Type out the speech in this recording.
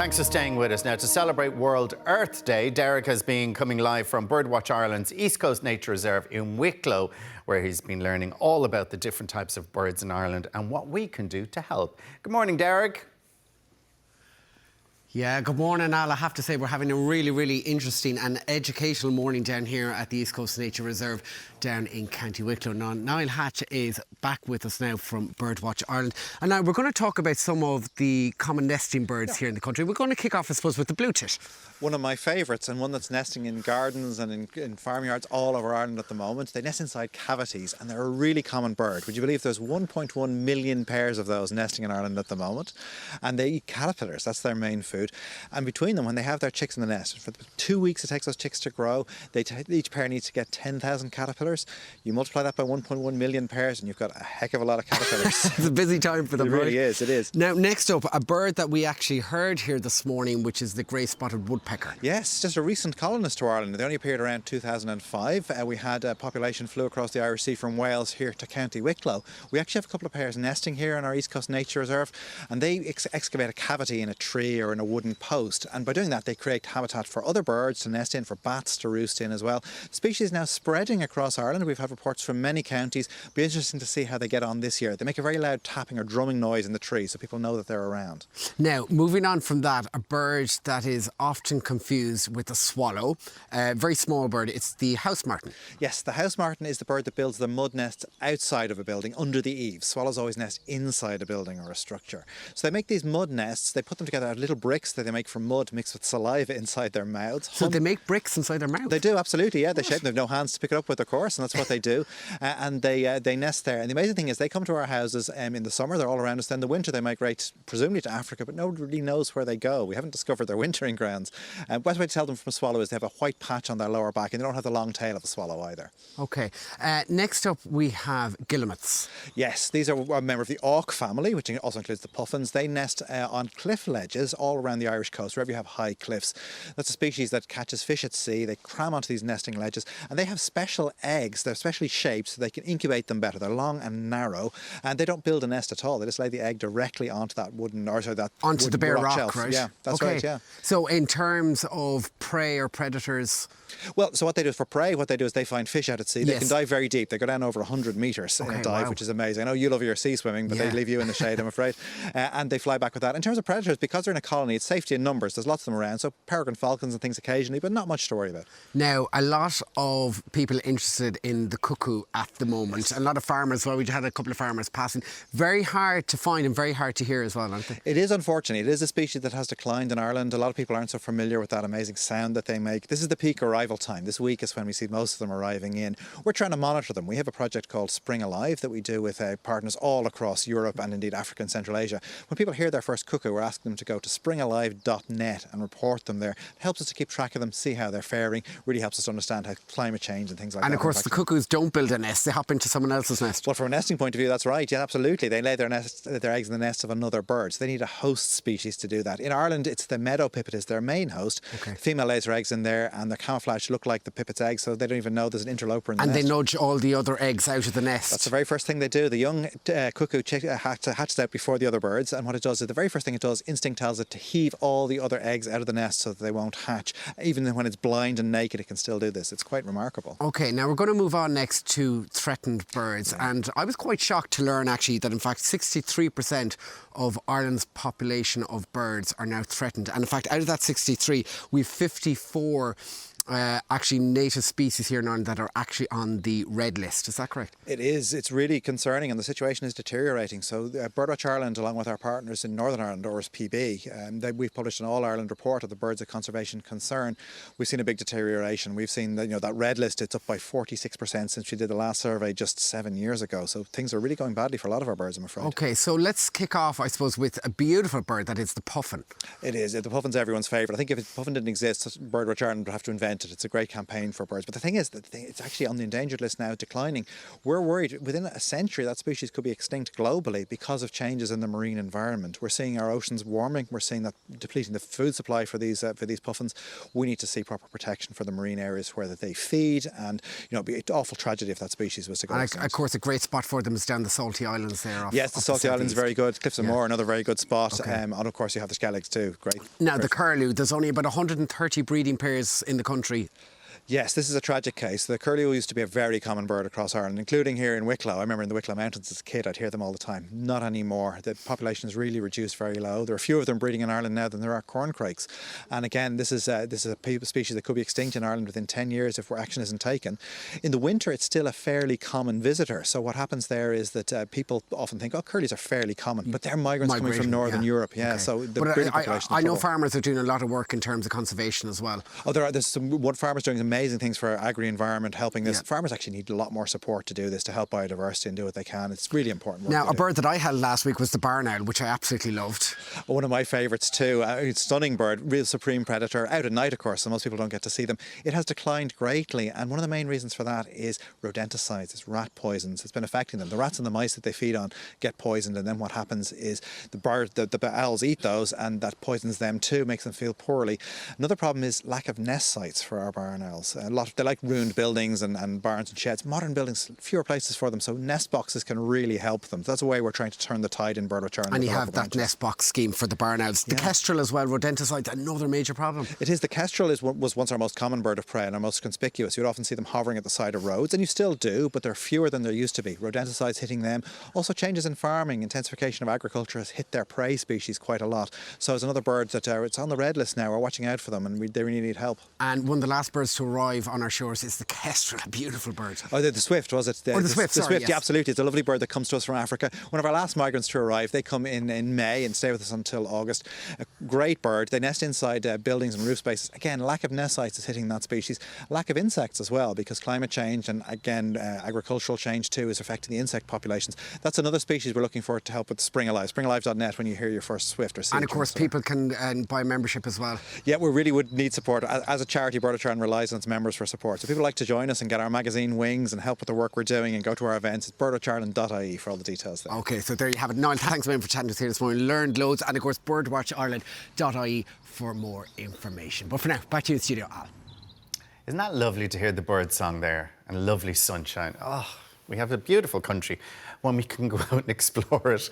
Thanks for staying with us. Now, to celebrate World Earth Day, Derek has been coming live from Birdwatch Ireland's East Coast Nature Reserve in Wicklow, where he's been learning all about the different types of birds in Ireland and what we can do to help. Good morning, Derek. Yeah, good morning, Al. I have to say we're having a really interesting and educational morning down here at the East Coast Nature Reserve down in County Wicklow. Now, Niall Hatch is back with us now from Birdwatch Ireland. And now we're going to talk about some of the common nesting birds here in the country. We're going to kick off, I suppose, with the blue tit. One of my favourites, and one that's nesting in gardens and in farmyards all over Ireland at the moment. They nest inside cavities and they're a really common bird. Would you believe there's 1.1 million pairs of those nesting in Ireland at the moment? And they eat caterpillars, that's their main food. And between them, when they have their chicks in the nest, for the 2 weeks it takes those chicks to grow, each pair needs to get 10,000 caterpillars. You multiply that by 1.1 million pairs and you've got a heck of a lot of caterpillars. It's a busy time for them. It really is, it is. Now, next up, a bird that we actually heard here this morning, which is the grey-spotted woodpecker. Yes, just a recent colonist to Ireland. They only appeared around 2005. We had a population flew across the Irish Sea from Wales here to County Wicklow. We actually have a couple of pairs nesting here in our East Coast Nature Reserve, and they excavate a cavity in a tree or in a wooden post, and by doing that they create habitat for other birds to nest in, for bats to roost in as well. The species is now spreading across Ireland. We've had reports from many counties. It'll be interesting to see how they get on this year. They make a very loud tapping or drumming noise in the tree so people know that they're around. Now, moving on from that, a bird that is often confused with a swallow, a very small bird, it's the house martin. Yes, the house martin is the bird that builds the mud nests outside of a building, under the eaves. Swallows always nest inside a building or a structure. So they make these mud nests, they put them together out of little bricks that they make from mud mixed with saliva inside their mouths. So they make bricks inside their mouth? They do, absolutely, yeah. They shape them, they have no hands to pick it up with, of course, and that's what they do. And they nest there. And the amazing thing is they come to our houses in the summer, they're all around us. Then in the winter they migrate, presumably to Africa, but nobody really knows where they go. We haven't discovered their wintering grounds. Best way to tell them from a swallow is they have a white patch on their lower back, and they don't have the long tail of a swallow either. OK. Next up we have guillemots. Yes, these are a member of the auk family, which also includes the puffins. They nest on cliff ledges all around the Irish coast, wherever you have high cliffs. That's a species that catches fish at sea. They cram onto these nesting ledges, and they have special eggs. They're specially shaped so they can incubate them better. They're long and narrow, and they don't build a nest at all. They just lay the egg directly onto that wooden, or sorry, that onto the bare rock shelf. Right? Yeah, that's right, yeah. So in terms of prey or predators? Well, so what they do for prey, what they do is they find fish out at sea. They can dive very deep. They go down over 100 metres in a dive, which is amazing. I know you love your sea swimming, but they leave you in the shade, I'm afraid. And they fly back with that. In terms of predators, because they're in a colony, it's safety in numbers. There's lots of them around. So peregrine falcons and things occasionally, but not much to worry about. Now, a lot of people interested in the cuckoo at the moment. Yes. A lot of farmers, well, we had a couple of farmers passing. Very hard to find and very hard to hear as well, aren't they? It is, unfortunately. It is a species that has declined in Ireland. A lot of people aren't so familiar with that amazing sound that they make. This is the peak arrival time. This week is when we see most of them arriving in. We're trying to monitor them. We have a project called Spring Alive that we do with partners all across Europe and indeed Africa and Central Asia. When people hear their first cuckoo, we're asking them to go to springalive.net and report them there. It helps us to keep track of them, see how they're faring. Really helps us to understand how climate change and things like that. And of course, the cuckoos don't build a nest. They hop into someone else's nest. Well, from a nesting point of view, that's right. Yeah, absolutely. They lay their eggs in the nest of another bird. So they need a host species to do that. In Ireland, it's the meadow pipit is their main host. Okay. The female lays her eggs in there, and they're camouflaged to look like the pipit's eggs, so they don't even know there's an interloper in the nest. And they nudge all the other eggs out of the nest. That's the very first thing they do. The young cuckoo hatches out before the other birds, and what it does is the very first thing it does, instinct tells it to heave all the other eggs out of the nest so that they won't hatch. Even when it's blind and naked, it can still do this. It's quite remarkable. OK, now we're going to move on next to threatened birds. And I was quite shocked to learn, actually, that in fact 63% of Ireland's population of birds are now threatened. And in fact, out of that 63, we've 54 actually native species here in Ireland that are actually on the red list. Is that correct? It is. It's really concerning, and the situation is deteriorating. So Birdwatch Ireland, along with our partners in Northern Ireland, RSPB, we've published an all-Ireland report of the birds of conservation concern. We've seen a big deterioration. We've seen that red list, it's up by 46% since we did the last survey just 7 years ago. So things are really going badly for a lot of our birds, I'm afraid. OK, so let's kick off, I suppose, with a beautiful bird, that is the puffin. It is. The puffin's everyone's favourite. I think if the puffin didn't exist, Birdwatch Ireland would have to invent reinvented. It's a great campaign for birds. But the thing is that it's actually on the endangered list now, declining. We're worried within a century that species could be extinct globally because of changes in the marine environment. We're seeing our oceans warming. We're seeing that depleting the food supply for these puffins. We need to see proper protection for the marine areas where they feed, and it'd be an awful tragedy if that species was to go extinct. Of course, a great spot for them is down the Salty Islands there. Yes, the Salty Islands very good. Cliffs of Moher, another very good spot. Okay. And of course you have the Skelligs too. Great. Now the curlew, there's only about 130 breeding pairs in the country. Yes, this is a tragic case. The curlew used to be a very common bird across Ireland, including here in Wicklow. I remember in the Wicklow Mountains as a kid, I'd hear them all the time. Not anymore. The population is really reduced very low. There are fewer of them breeding in Ireland now than there are corncrakes. And again, this is a species that could be extinct in Ireland within 10 years if action isn't taken. In the winter, it's still a fairly common visitor. So what happens there is that people often think, oh, curlews are fairly common, but they're migrants coming from Northern Europe. Yeah, okay. So the breeding population. I know farmers are doing a lot of work in terms of conservation as well. Oh, there's some farmers doing amazing things for agri-environment, helping this. Farmers actually need a lot more support to do this, to help biodiversity and do what they can. It's really important work. Now, a bird that I held last week was the barn owl, which I absolutely loved. One of my favourites too. It's a stunning bird, real supreme predator. Out at night, of course, so most people don't get to see them. It has declined greatly, and one of the main reasons for that is rodenticides, it's rat poisons. It's been affecting them. The rats and the mice that they feed on get poisoned, and then what happens is the owls eat those, and that poisons them too, makes them feel poorly. Another problem is lack of nest sites for our barn owls. They like ruined buildings and barns and sheds. Modern buildings, fewer places for them, so nest boxes can really help them. That's a way we're trying to turn the tide in Birdwatch Ireland. And you have that nest box scheme for the barn owls. The kestrel as well, rodenticides, another major problem. It is. The kestrel was once our most common bird of prey and our most conspicuous. You'd often see them hovering at the side of roads, and you still do, but they're fewer than there used to be. Rodenticides hitting them. Also changes in farming, intensification of agriculture has hit their prey species quite a lot. So it's another bird that it's on the red list now. We're watching out for them, and they really need help. And one of the last birds to arrive on our shores is the kestrel, a beautiful bird. Oh, the swift, was it? The swift, the swift, yes. Yeah, absolutely. It's a lovely bird that comes to us from Africa. One of our last migrants to arrive. They come in May and stay with us until August. A great bird. They nest inside buildings and roof spaces. Again, lack of nest sites is hitting that species. Lack of insects as well, because climate change and, again, agricultural change too is affecting the insect populations. That's another species we're looking for to help with Spring Alive. SpringAlive.net when you hear your first swift or see. And of course, people can buy membership as well. Yeah, we really would need support. As a charity, Birdwatch Ireland relies on its members for support. So if people like to join us and get our magazine wings and help with the work we're doing and go to our events, it's birdwatchireland.ie for all the details there. OK, so there you have it. Niall, thanks a million for chatting to us here this morning. Learned loads. And of course, birdwatchireland.ie for more information. But for now, back to you in the studio, Al. Isn't that lovely to hear the bird song there and lovely sunshine? Oh, we have a beautiful country, one we can go out and explore it.